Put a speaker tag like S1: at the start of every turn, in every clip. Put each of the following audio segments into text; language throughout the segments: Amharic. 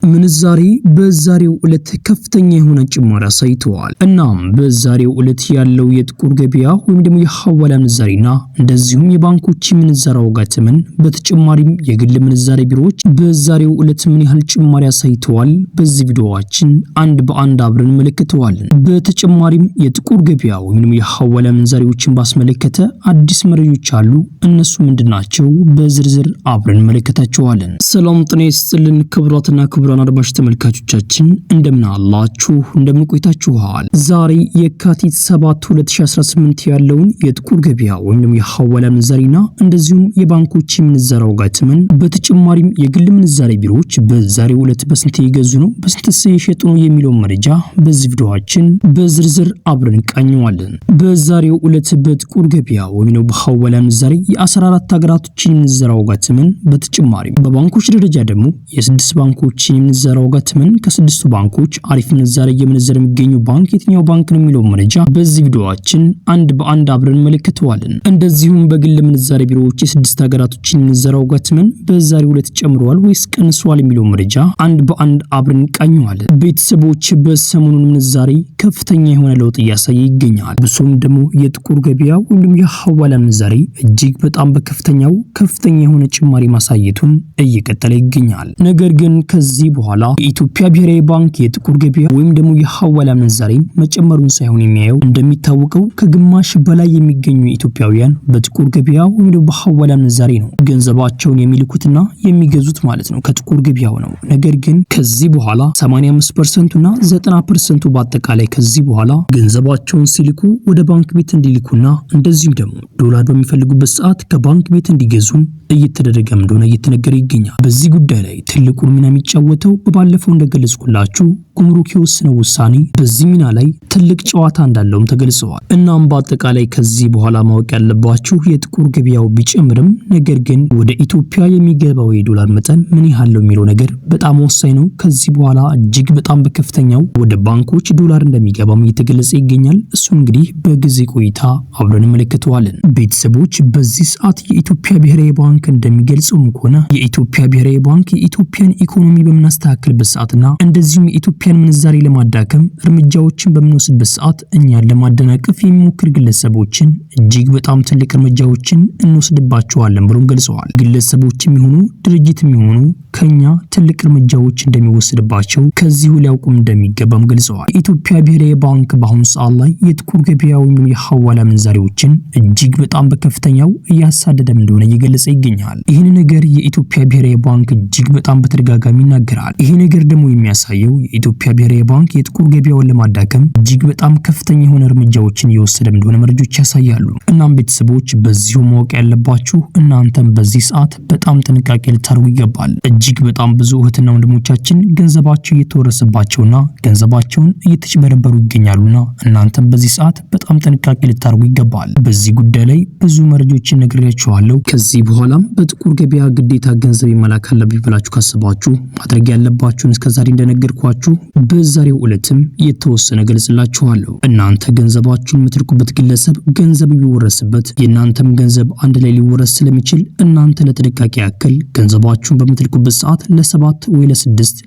S1: ምንዛሬ በዛሬው ዕለት ከፍተኛ የሆነ ጭማሪ አሳይተዋል። እናም በዛሬው ዕለት ያለው የጥቁር ገበያ ወይም ደግሞ የሐዋላ ምንዛሬና እንደዚሁም የባንኮች ምንዛሬ ዋጋ ተመን በተጨማሪም የግል ምንዛሬ ቢሮዎች በዛሬው ዕለት ምን ያህል ጭማሪ አሳይተዋል በዚህ ቪዲዮአችን አንድ በአንድ አብረን እንመለከተዋለን። በተጨማሪም የጥቁር ገበያ ወይም ደግሞ የሐዋላ ምንዛሬዎችን ባስመለከተ አዲስ መረጃዎች አሉ። እነሱ ምንድናቸው? በዝርዝር አብረን እንመለከታቸዋለን። ሰላም ጤና ይስጥልን ክቡራትና ክቡራን አድማጭ ተመልካቾቻችን እንደምን አላችሁ? እንደምን ቆይታችኋል? ዛሬ የካቲት 7 2018 ያለውን የጥቁር ገበያ ወይም የሐዋላ ምንዛሬና እንደዚሁም የባንኮች ምንዛሬ ዋጋ ተመን በተጨማሪም የግል ምንዛሬ ቢሮዎች በዛሬው ዕለት በስንት እየገዙ ነው፣ በስንት እየሸጡ ነው የሚለው መረጃ በዚህ ቪዲዮአችን በዝርዝር አብረን እንቃኘዋለን። በዛሬው ዕለት በጥቁር ገበያ ወይም በሐዋላ ምንዛሬ የ14 ሀገራቶች ምንዛሬ ዋጋ ተመን በተጨማሪም በባንኮች ደረጃ ደግሞ የ6 ባንኮች ምንዛሬ ዋጋ ተመን ከ6 ባንኮች አሪፍ ምንዛሬ የምንዛሬ የሚገኘው ባንክ የትኛው ባንክ ነው የሚለው መረጃ በዚህ ቪዲዮአችን አንድ በአንድ አብረን እንመለከተዋለን። እንደዚሁም በግል ምንዛሬ ቢሮዎች የ6 ሀገራቶች ምንዛሬ ዋጋ ተመን በዛሬው ዕለት ጨምሯል ወይስ ቀንሷል የሚለው መረጃ አንድ በአንድ አብረን እንቃኘዋለን። ቤተሰቦች በሰሞኑን ምንዛሬ ከፍተኛ የሆነ ለውጥ እያሳየ ይገኛል። ብሶም ደግሞ የጥቁር ገበያ ወይም የሐዋላ ምንዛሬ እጅግ በጣም ከፍተኛ የሆነ ጭማሪ ማሳየቱን እየቀጠለ ይገኛል። ነገር ግን ከዚህ በኋላ የኢትዮጵያ ብሔራዊ ባንክ የጥቁር ገበያ ወይም ደግሞ የሐዋላ ምንዛሬ መጨመሩን ሳይሆን የሚያየው እንደሚታወቀው ከግማሽ በላይ የሚገኙ ኢትዮጵያውያን በጥቁር ገበያ ወይም ደግሞ በሐዋላ ምንዛሬ ነው ገንዘባቸውን የሚልኩትና የሚገዙት ማለት ነው፣ ከጥቁር ገበያው ነው። ነገር ግን ከዚህ በኋላ 85%ና 90% በአጠቃላይ ከዚህ በኋላ ገንዘባቸውን ሲልኩ ወደ ባንክ ቤት እንዲልኩና እንደዚሁም ደግሞ ዶላር በሚፈልጉበት ሰዓት ከባንክ ቤት እንዲገዙ እየተደረገ እንደሆነ እየተነገረ ይገኛል። በዚህ ጉዳይ ላይ ትልቁን ሚና የሚጫወተው በባለፈው እንደገለጽኩላችሁ ጉምሩክ የወሰነው ውሳኔ በዚህ ሚና ላይ ትልቅ ጨዋታ እንዳለውም ተገልጸዋል። እናም በአጠቃላይ ከዚህ በኋላ ማወቅ ያለባችሁ የጥቁር ገበያው ቢጨምርም ነገር ግን ወደ ኢትዮጵያ የሚገባው የዶላር መጠን ምን ያህል ነው የሚለው ነገር በጣም ወሳኝ ነው። ከዚህ በኋላ እጅግ በጣም በከፍተኛው ወደ ባንኮች ዶላር እንደሚገባም እየተገለጸ ይገኛል። እሱ እንግዲህ በጊዜ ቆይታ አብረን እንመለከተዋለን። ቤተሰቦች በዚህ ሰዓት የኢትዮጵያ ብሔራዊ ባንክ እንደሚገልጸው ከሆነ የኢትዮጵያ ብሔራዊ ባንክ የኢትዮጵያን ኢኮኖሚ በመናስተካከልበት ሰዓትና እንደዚሁም የኢትዮጵያን ምንዛሬ ለማዳከም እርምጃዎችን በምንወስድበት ሰዓት እኛን ለማደናቀፍ የሚሞክር ግለሰቦችን እጅግ በጣም ትልቅ እርምጃዎችን እንወስድባቸዋለን ብሎም ገልጸዋል። ግለሰቦችም ይሁኑ ድርጅትም ይሁኑ ከኛ ትልቅ እርምጃዎች እንደሚወስድባቸው ከዚሁ ሊያውቁም እንደሚገባም ገልጸዋል። የኢትዮጵያ ብሔራዊ ባንክ በአሁኑ ሰዓት ላይ የጥቁር ገበያ ወይም የሐዋላ ምንዛሬዎችን እጅግ በጣም በከፍተኛው እያሳደደም እንደሆነ እየገለጸ ይገኛል። ይህን ነገር የኢትዮጵያ ብሔራዊ ባንክ እጅግ በጣም በተደጋጋሚ ይናገራል። ይሄ ነገር ደግሞ የሚያሳየው የኢትዮጵያ ብሔራዊ ባንክ የጥቁር ገበያውን ለማዳከም እጅግ በጣም ከፍተኛ የሆነ እርምጃዎችን እየወሰደ እንደሆነ መረጃዎች ያሳያሉ። እናም ቤተሰቦች በዚሁ ማወቅ ያለባችሁ እናንተም በዚህ ሰዓት በጣም ጥንቃቄ ልታደርጉ ይገባል። እጅግ በጣም ብዙ እህትና ወንድሞቻችን ገንዘባቸው እየተወረሰባቸውና ገንዘባቸውን እየተጭበረበሩ ይገኛሉና እናንተም በዚህ ሰዓት በጣም ጥንቃቄ ልታደርጉ ይገባል። በዚህ ጉዳይ ላይ ብዙ መረጃዎችን ነግሬያችኋለሁ። ከዚህ በኋላም በጥቁር ገበያ ግዴታ ገንዘብ መላክ አለብኝ ብላችሁ ካሰባችሁ ማድረግ ያለባችሁን እስከዛሬ እንደነገርኳችሁ በዛሬው ዕለትም የተወሰነ ገልጽላችኋለሁ። እናንተ ገንዘባችሁን የምትልኩበት ግለሰብ ገንዘብ ቢወረስበት የእናንተም ገንዘብ አንድ ላይ ሊወረስ ስለሚችል እናንተ ለጥንቃቄ ያክል ገንዘባችሁን በምትልኩበት ሰዓት ለ7 ወይ ለ6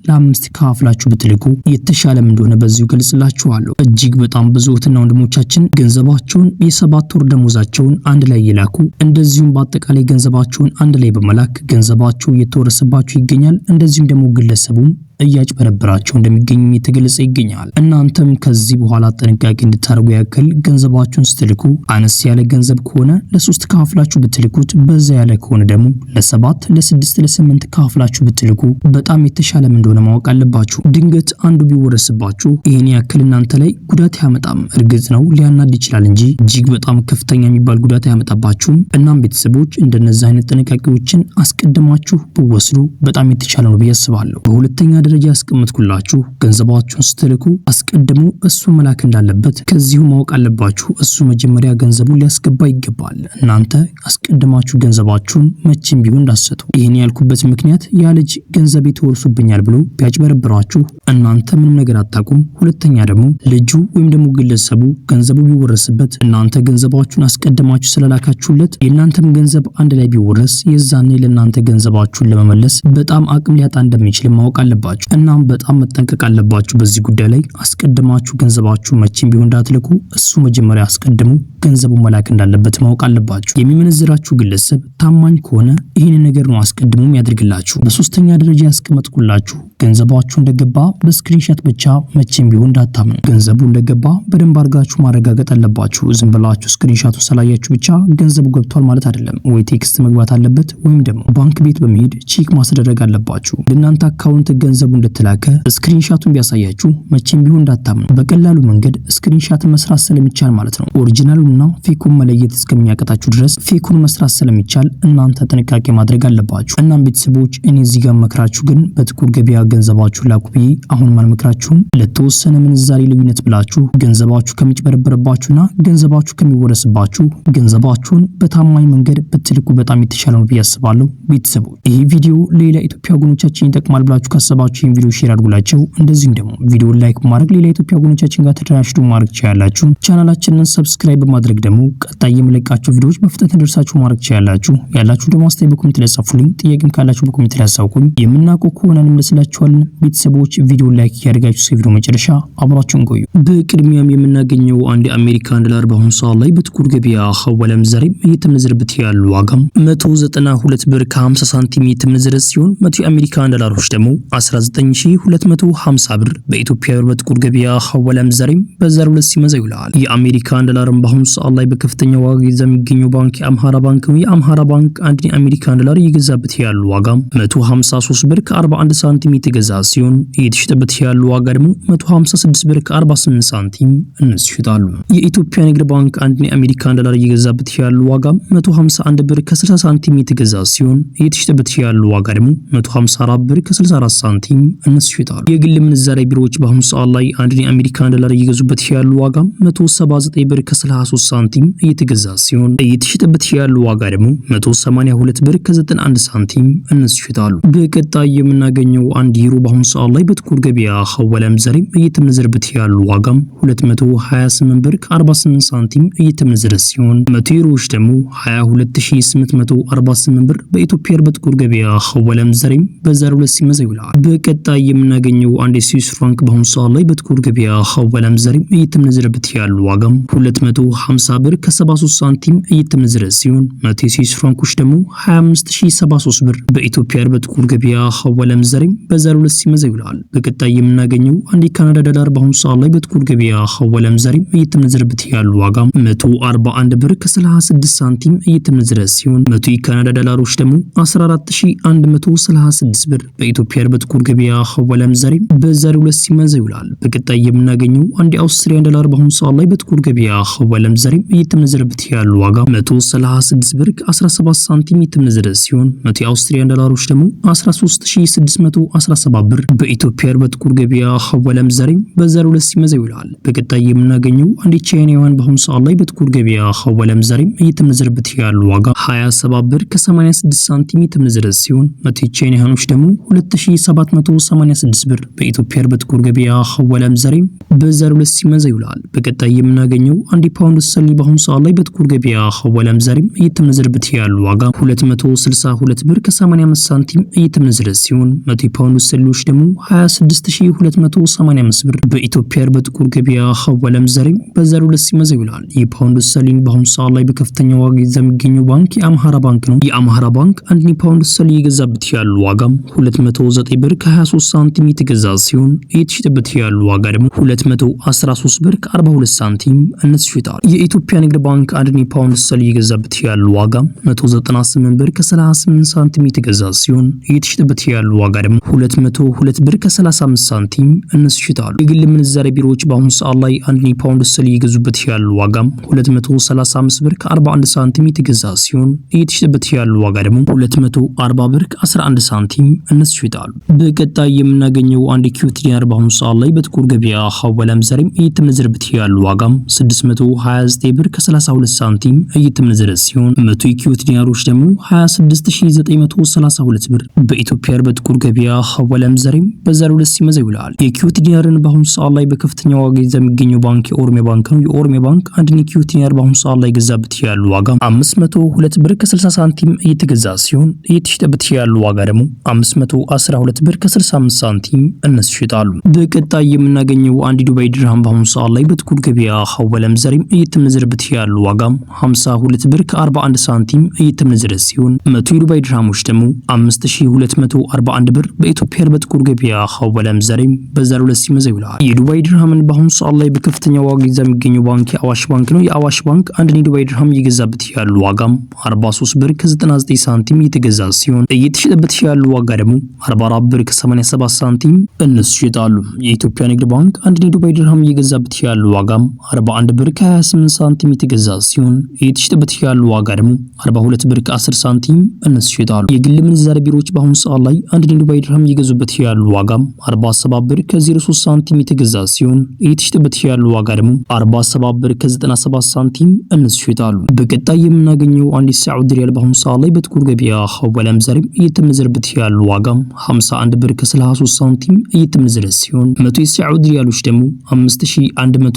S1: ለ5 ከፋፍላችሁ ብትልኩ የተሻለም እንደሆነ በዚሁ ገልጽላችኋለሁ። እጅግ በጣም ብዙ እህትና ወንድሞቻችን ገንዘባቸውን የ7 ወር ደሞዛቸውን አንድ ላይ ይላኩ፣ እንደዚሁም በአጠቃላይ ገንዘባቸውን አንድ ላይ በመላክ ገንዘባቸው እየተወረሰባቸው ይገኛል። እንደዚሁም ደግሞ ግለሰቡም እያጭበረበራቸው እንደሚገኙ የተገለጸ ይገኛል። እናንተም ከዚህ በኋላ ጥንቃቄ እንድታደርጉ ያክል ገንዘባችሁን ስትልኩ አነስ ያለ ገንዘብ ከሆነ ለ3 ከፋፍላችሁ ብትልኩት፣ በዛ ያለ ከሆነ ደግሞ ለ7 ለ6 ለ8 ከፋፍላችሁ ብትልኩ በጣም የተሻለም እንደሆነ ማወቅ አለባችሁ። ድንገት አንዱ ቢወረስባችሁ ይሄን ያክል እናንተ ላይ ጉዳት ያመጣም። እርግጥ ነው ሊያናድ ይችላል እንጂ እጅግ በጣም ከፍተኛ የሚባል ጉዳት ያመጣባችሁም። እናም ቤተሰቦች እንደነዚህ አይነት ጥንቃቄዎችን አስቀድማችሁ ብወስዱ በጣም የተሻለ ነው ብዬ አስባለሁ። በሁለተኛ ደረጃ ያስቀምጥኩላችሁ ገንዘባችሁን ስትልኩ አስቀድሙ እሱ መላክ እንዳለበት ከዚሁ ማወቅ አለባችሁ። እሱ መጀመሪያ ገንዘቡን ሊያስገባ ይገባል። እናንተ አስቀድማችሁ ገንዘባችሁን መቼም ቢሆን እንዳትሰጡ። ይሄን ያልኩበት ምክንያት ያ ልጅ ገንዘብ ተወርሶብኛል ብሎ ቢያጭበረብራችሁ እናንተ ምንም ነገር አታቁም። ሁለተኛ ደግሞ ልጁ ወይም ደግሞ ግለሰቡ ገንዘቡ ቢወረስበት እናንተ ገንዘባችሁን አስቀድማችሁ ስለላካችሁለት የእናንተም ገንዘብ አንድ ላይ ቢወረስ የዛኔ ለእናንተ ገንዘባችሁን ለመመለስ በጣም አቅም ሊያጣ እንደሚችል ማወቅ አለባችሁ። አለባችሁ። እናም በጣም መጠንቀቅ አለባችሁ በዚህ ጉዳይ ላይ። አስቀድማችሁ ገንዘባችሁ መቼም ቢሆን እንዳትልኩ። እሱ መጀመሪያ አስቀድሙ ገንዘቡን መላክ እንዳለበት ማወቅ አለባችሁ። የሚመነዝራችሁ ግለሰብ ታማኝ ከሆነ ይህን ነገር ነው አስቀድሞ ያድርግላችሁ። በሶስተኛ ደረጃ ያስቀመጥኩላችሁ ገንዘባችሁ እንደገባ በስክሪንሾት ብቻ መቼም ቢሆን እንዳታምኑ። ገንዘቡ እንደገባ በደንብ አድርጋችሁ ማረጋገጥ አለባችሁ። ዝም ብላችሁ ስክሪንሾቱ ስላያችሁ ብቻ ገንዘቡ ገብቷል ማለት አይደለም። ወይ ቴክስት መግባት አለበት ወይም ደግሞ ባንክ ቤት በመሄድ ቼክ ማስደረግ አለባችሁ። በእናንተ አካውንት ገንዘቡ እንደተላከ ስክሪንሾቱን ቢያሳያችሁ መቼም ቢሆን እንዳታምኑ። በቀላሉ መንገድ ስክሪንሾት መስራት ስለሚቻል ማለት ነው። ኦሪጂናሉና ፌኩን መለየት እስከሚያቀታችሁ ድረስ ፌኩን መስራት ስለሚቻል እናንተ ጥንቃቄ ማድረግ አለባችሁ። እናም ቤተሰቦች እኔ እዚህ ጋር መክራችሁ ግን በጥቁር ገበያ ገንዘባችሁ ላኩ ብዬ አሁን ማልመክራችሁም። ለተወሰነ ምንዛሬ ልዩነት ብላችሁ ገንዘባችሁ ከሚጭበረበረባችሁና ገንዘባችሁ ከሚወረስባችሁ ገንዘባችሁን በታማኝ መንገድ በትልቁ በጣም የተሻለ ነው ብዬ አስባለሁ። ቤተሰቦች ይህ ቪዲዮ ሌላ ኢትዮጵያ ወገኖቻችን ይጠቅማል ብላችሁ ካሰባችሁ ይህን ቪዲዮ ሼር አድርጉላቸው። እንደዚሁም ደግሞ ቪዲዮን ላይክ በማድረግ ሌላ ኢትዮጵያ ወገኖቻችን ጋር ተደራሽቱ ማድረግ ትችላላችሁ። ቻናላችንን ሰብስክራይብ በማድረግ ደግሞ ቀጣይ የምለቃቸው ቪዲዮዎች በፍጥነት እንዲደርሳችሁ ማድረግ ትችላላችሁ። ያላችሁ ደግሞ አስተያየት በኮሜንት ላይ ጻፉልኝ። ጥያቄም ካላችሁ በኮሜንት ላይ አሳውቁኝ። የምናውቀው ከሆነ እንመልስላችኋለን። ቤተሰቦች ቪዲዮ ላይክ ያደርጋችሁ እስከ ቪዲዮ መጨረሻ አብራችሁን ቆዩ። በቅድሚያም የምናገኘው አንድ የአሜሪካን ዶላር በአሁኑ ሰዓት ላይ በጥቁር ገበያ ሐዋላ ምንዛሬ እየተመነዘረበት ያለው ዋጋም 192 ብር ከ50 ሳንቲም እየተመነዘረ ሲሆን 100 የአሜሪካን ዶላሮች ደግሞ 19250 ብር በኢትዮጵያ ብር በጥቁር ገበያ ሐዋላ ምንዛሬ በዛሬው ዕለት ሲመዛ ይውላል። የአሜሪካን ዶላርም በአሁኑ ሰዓት ላይ በከፍተኛ ዋጋ ይዘው የሚገኘው ባንክ የአምሃራ ባንክ ነው። የአምሃራ ባንክ አንድ የአሜሪካን ዶላር እየገዛበት ያለው ዋጋም 153 ብር ከ41 ሳንቲም የተገዛ ሲሆን እየተሸጠበት ያለው ዋጋ ደግሞ 156 ብር ከ48 ሳንቲም እነሱ ይሸጣሉ። የኢትዮጵያ ንግድ ባንክ አንድ የአሜሪካን ዶላር እየገዛበት ያለው ዋጋ 151 ብር ከ60 ሳንቲም የተገዛ ሲሆን እየተሸጠበት ያለው ዋጋ ደግሞ 154 ብር ከ64 ሳንቲም እነሱ ይሸጣሉ። የግል ምንዛሬ ቢሮዎች በአሁኑ ሰዓት ላይ አንድ የአሜሪካን ዶላር እየገዙበት ያለው ዋጋ 179 ብር ከ33 ሳንቲም እየተገዛ ሲሆን እየተሸጠበት ያለው ዋጋ ደግሞ 182 ብር ከ91 ሳንቲም እነሱ ይሸጣሉ። በቀጣይ የምናገኘው አንድ ዩሮ በአሁኑ ሰዓት ላይ በጥቁር ገበያ ሐዋላ ምንዛሬ እየተመነዘረበት ያለው ዋጋም 228 ብር ከ48 ሳንቲም እየተመነዘረ ሲሆን 100 ዩሮዎች ደግሞ 22848 ብር በኢትዮጵያ በጥቁር ገበያ ሐዋላ ምንዛሬ በዛሬው ዕለት ሲመዛ ይውላል። በቀጣይ የምናገኘው አንድ የስዊስ ፍራንክ በአሁኑ ሰዓት ላይ በጥቁር ገበያ ሐዋላ ምንዛሬ እየተመነዘረበት ያለው ዋጋም 250 ብር ከ73 ሳንቲም እየተመነዘረ ሲሆን 100 የስዊስ ፍራንኮች ደግሞ 25073 ብር በኢትዮጵያ በጥቁር ገበያ ሐዋላ ምንዛሬ በዛሬው ዕለት ሲመዛ ይውላል። በቀጣይ የምናገኘው አንድ የካናዳ ዶላር በአሁኑ ሰዓት ላይ በጥቁር ገበያ ሐዋላ ምንዛሬ እየተመነዘረበት ያለው ዋጋ 141 ብር ከ36 ሳንቲም እየተመነዘረ ሲሆን 100 የካናዳ ዶላሮች ደግሞ 14136 ብር በኢትዮጵያ በጥቁር ገበያ ሐዋላ ምንዛሬ በዛሬው ዕለት ሲመዛ ይውላል። በቀጣይ የምናገኘው አንድ የአውስትራሊያን ዶላር በአሁኑ ሰዓት ላይ በጥቁር ገበያ ሐዋላ ምንዛሬ እየተመነዘረበት ያለው ዋጋ 136 ብር ከ17 ሳንቲም እየተመነዘረ ሲሆን 100 የአውስትራሊያን ዶላሮች ደግሞ 13617 ብር በኢትዮጵያ በጥቁር ገበያ ሐዋላ ምንዛሬ በዛሬው ዕለት ሲመዛ ይውላል። በቀጣይ የምናገኘው አንድ የቻይና ዩዋን በአሁኑ ሰዓት ላይ በጥቁር ገበያ ሐዋላ ምንዛሬ እየተመነዘረበት ያለው ዋጋ 27 ብር ከ86 ሳንቲም እየተመነዘረ ሲሆን 100 የቻይና ዩዋኖች ደግሞ 2786 ብር በኢትዮጵያ በጥቁር ገበያ ሐዋላ ምንዛሬ በዛሬው ዕለት ሲመዛ ይውላል። በቀጣይ የምናገኘው አንድ ፓውንድ ስተርሊንግ በአሁኑ ሰዓት ላይ በጥቁር ገበያ ሐዋላ ምንዛሬ እየተመነዘረበት ያለው ዋጋ 262 ብር ከ85 ሳንቲም እየተመነዘረ ሲሆን 100 ፓውንድ ስተርሊንጎች ደግሞ 26285 ብር በኢትዮጵያ በጥቁር ገበያ ሐዋላ ምንዛሬ በዛሬው ዕለት ሲመዛ ይውላል። የፓውንድ ስተርሊንግ በአሁኑ ሰዓት ላይ በከፍተኛ ዋጋ ይዘው የሚገኘው ባንክ የአምሃራ ባንክ ነው። የአምሃራ ባንክ አንድ ፓውንድ ስተርሊንግ እየገዛበት ያለው ዋጋ 209 ብር ከ23 ሳንቲም የተገዛ ሲሆን እየተሸጠበት ያለው ዋጋ ደግሞ 213 ብር ከ42 ሳንቲም እነሱ ይሸጣል። የኢትዮጵያ ንግድ ባንክ አንድ ፓውንድ ስተርሊንግ እየገዛበት ያለው ዋጋ 198 ብር ከ38 ሳንቲም የተገዛ ሲሆን እየተሸጠበት ያለው ዋጋ ደግሞ 202 ብር ከ35 ሳንቲም እነሱ ይሸጣሉ። የግል ምንዛሬ ቢሮዎች በአሁኑ ሰዓት ላይ አንድ ፓውንድ ስተርሊንግ እየገዙበት ያለው ዋጋ 235 ብር ከ41 ሳንቲም የተገዛ ሲሆን እየተሸጠበት ያለው ዋጋ ደግሞ 240 ብር ከ11 ሳንቲም እነሱ ይሸጣሉ። በቀጣይ የምናገኘው አንድ ኪዩቲ ዲናር በአሁኑ ሰዓት ላይ በጥቁር ገበያ ሐዋላ ምንዛሬ እየተመነዘረበት ያለው ዋጋ 629 ብር ከ32 ሳንቲም እየተመነዘረ ሲሆን 100 የኪዩቲ ዲናሮች ደግሞ 26932 ብር በኢትዮጵያ በጥቁር ገበያ ሐዋላ ምንዛሬ በዛሬው ዕለት ሲመዛ ይውላል። የኪዩቲ ዲናርን በአሁኑ ሰዓት ላይ በከፍተኛ ዋጋ ይዘው የሚገኘው ባንክ የኦሮሚያ ባንክ ነው። የኦሮሚያ ባንክ አንድ ኪዩቲ ዲናር በአሁኑ ሰዓት ላይ ገዛበት ያለው ዋጋ 502 ብር ከ60 ሳንቲም እየተገዛ ሲሆን እየተሸጠበት ያለው ዋጋ ደግሞ 512 ብር ከ65 ሳንቲም እነሱ ይሸጣሉ። በቀጣይ የምናገኘው አንድ ዱባይ ድርሃም በአሁኑ ሰዓት ላይ በጥቁር ገበያ ሐዋላ ምንዛሬም እየተመነዘረበት ያለው ዋጋም 52 ብር ከ41 ሳንቲም እየተመነዘረ ሲሆን 100 የዱባይ ድርሃሞች ደግሞ 5241 ብር በኢትዮጵያ በጥቁር ገበያ ሐዋላ ምንዛሬም በዛሬው ዕለት ሲመዘው ይውላል። የዱባይ ድርሃምን በአሁኑ ሰዓት ላይ በከፍተኛ ዋጋ ይዛ የሚገኘው ባንክ የአዋሽ ባንክ ነው። የአዋሽ ባንክ አንድ የዱባይ ድርሃም እየገዛበት ያለው ዋጋም 43 ብር ከ99 ሳንቲም እየተገዛ ሲሆን እየተሸጠበት ያለው ዋጋ ደግሞ 44 ብር ከ87 ሳንቲም እነሱ ይሸጣሉ። የኢትዮጵያ ንግድ ባንክ አንድ የዱባይ ድርሃም እየገዛበት ያለው ዋጋም 41 ብር ከ28 ሳንቲም እየተገዛ ሲሆን እየተሸጠበት ያለው ዋጋ ደግሞ 42 ብር ከ10 ሳንቲም እነሱ ይሸጣሉ። የግል ምንዛሬ ቢሮዎች በአሁኑ ሰዓት ላይ አንድ የዱባይ ድርሃም እየገዙበት ያለው ዋጋም 47 ብር ከ03 ሳንቲም የተገዛ ሲሆን እየተሸጠበት ያለው ዋጋ ደግሞ 47 ብር ከ97 ሳንቲም እነሱ ይሸጣሉ። በቀጣይ የምናገኘው አንድ ሳዑዲ ሪያል በአሁኑ ሰዓት ላይ በጥቁር ገበያ ሐዋላ ምንዛሬም እየተመነዘረበት ያለው ዋጋም 51 ብር ከ33 ሳንቲም እየተመነዘረ ሲሆን 100 የሳዑዲ ሪያሎች ደግሞ 5133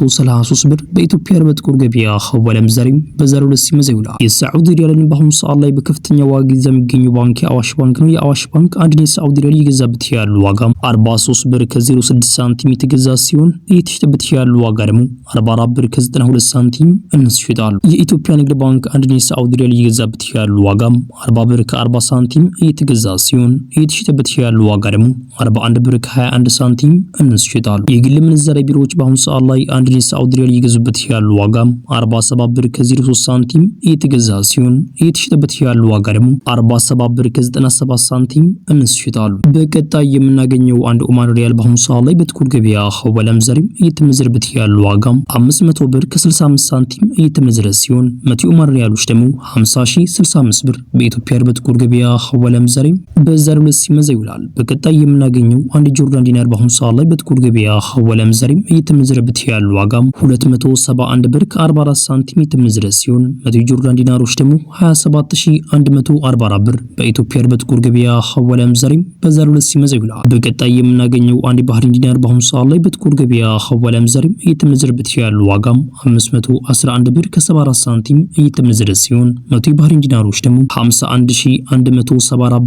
S1: ብር በኢትዮጵያ በጥቁር ገበያ ሐዋላ ምንዛሬም በዛሬው ዕለት ሲመዘው ይውላል። የሳዑዲ ሪያልን በአሁኑ ሰዓት ላይ በከፍተኛ ዋጋ ይዛ የሚገኘው ባንክ የአዋሽ ባንክ ነው። የአዋሽ ባንክ አንድ የሳዑዲ ሪያል እየገዛበት ያለው ዋጋም 43 ብር ከ06 ሳንቲም የተገዛ ሲሆን እየተሸጠበት ያለው ዋጋ ደግሞ 44 ብር ከ92 ሳንቲም እነሱ ይሸጣሉ። የኢትዮጵያ ንግድ ባንክ አንድ የሳዑዲ ሪያል እየገዛበት ያለው ዋጋም 40 ብር ከ40 ሳንቲም እየተገዛ ሲሆን እየተሸጠበት ያለው ዋጋ ደግሞ 41 ብር ከ21 ሳንቲም እነሱ ይሸጣሉ። የግል ምንዛሬ ቢሮዎች በአሁኑ ሰዓት ላይ አንድ የሳዑዲ ሪያል እየገዙበት ያለው ዋጋም 47 ብር ከ03 ሳንቲም እየተገዛ ሲሆን እየተሸጠበት ያለው ዋጋ ደግሞ 47 ብር ከ97 ሳንቲም እነሱ ይሸጣሉ። በቀጣይ የምናገኘው አንድ ኦማን ሪያል በአሁኑ ሰዓት ላይ በጥቁር ገበያ ሐዋላ ምንዛሬም እየተመነዘረበት ያለው ዋጋም 500 ብር ከ65 ሳንቲም እየተመነዘረ ሲሆን 100 ኦማን ሪያሎች ደግሞ 50065 ብር በኢትዮጵያ በጥቁር ገበያ ሐዋላ ምንዛሬም በዛሬው ዕለት ሲመዘው ይውላል። በቀጣይ የምናገኘው አንድ ጆርዳን ዲናር በአሁኑ ሰዓት ላይ በጥቁር ገበያ ሐዋላ ምንዛሬም እየተመነዘረበት ያለው ዋጋም 271 ብር ከ44 ሳንቲም እየተመነዘረ ሲሆን 100 ጆርዳን ዲናሮች ደግሞ 27144 ብር በኢትዮጵያ በጥቁር ገበያ ሐዋላ ምንዛሬም በዛሬው ዕለት ሲመዘው ይውላል። በቀጣይ የምናገኘው አንድ ባህሪን ዲናር በአሁኑ ሰዓት ላይ በጥቁር ገበያ ሐዋላ ምንዛሬም እየተመነዘረበት ያለው ዋጋም 511 ብር ከ74 ሳንቲም እየተመነዘረ ሲሆን 100 የባህሪን ዲናሮች ደግሞ 51174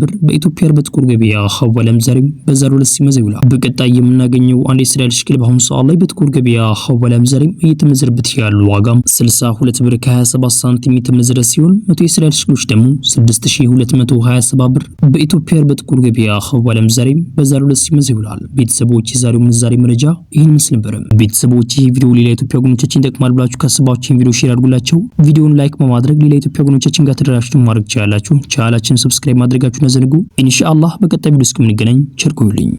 S1: ብር በኢትዮጵያ በጥቁር ገበያ ሐዋላ ምንዛሬም በዛሬው ዕለት ሲመዘው ይውላል። በቀጣይ የምናገኘው አንድ የእስራኤል ሽክል በአሁኑ ሰዓት ላይ በጥቁር ገበያ ሐዋላ ምንዛሬም እየተመነዘረበት ያለው ዋጋም 62 ብር ከ27 ሳንቲም እየተመነዘረ ሲሆን 100 የእስራኤል ሽክሎች ደግሞ 6227 ብር በኢትዮጵያ በጥቁር ገበያ ሐዋላ ምንዛሬም በዛሬው ዕለት ሲመዘው ይውላል። ቤተሰቦች የዛሬው ምንዛሬ መረጃ ይህን ምስል ነበር። ቤተሰቦች ይህ ቪዲዮ ሌላ ኢትዮጵያ ወገኖቻችን ይጠቅማል ብላችሁ ካሰባችሁ ቪዲዮ ሼር አድርጉላቸው። ቪዲዮውን ላይክ በማድረግ ሌላ ኢትዮጵያ ወገኖቻችን ጋር ተደራሽቱ ማድረግ ትችላላችሁ። ቻናላችንን ሰብስክራይብ ማድረጋችሁን አዘንጉ። ኢንሻአላህ በቀጣይ ቪዲዮ እስከምንገናኝ ቸር ቆዩልኝ።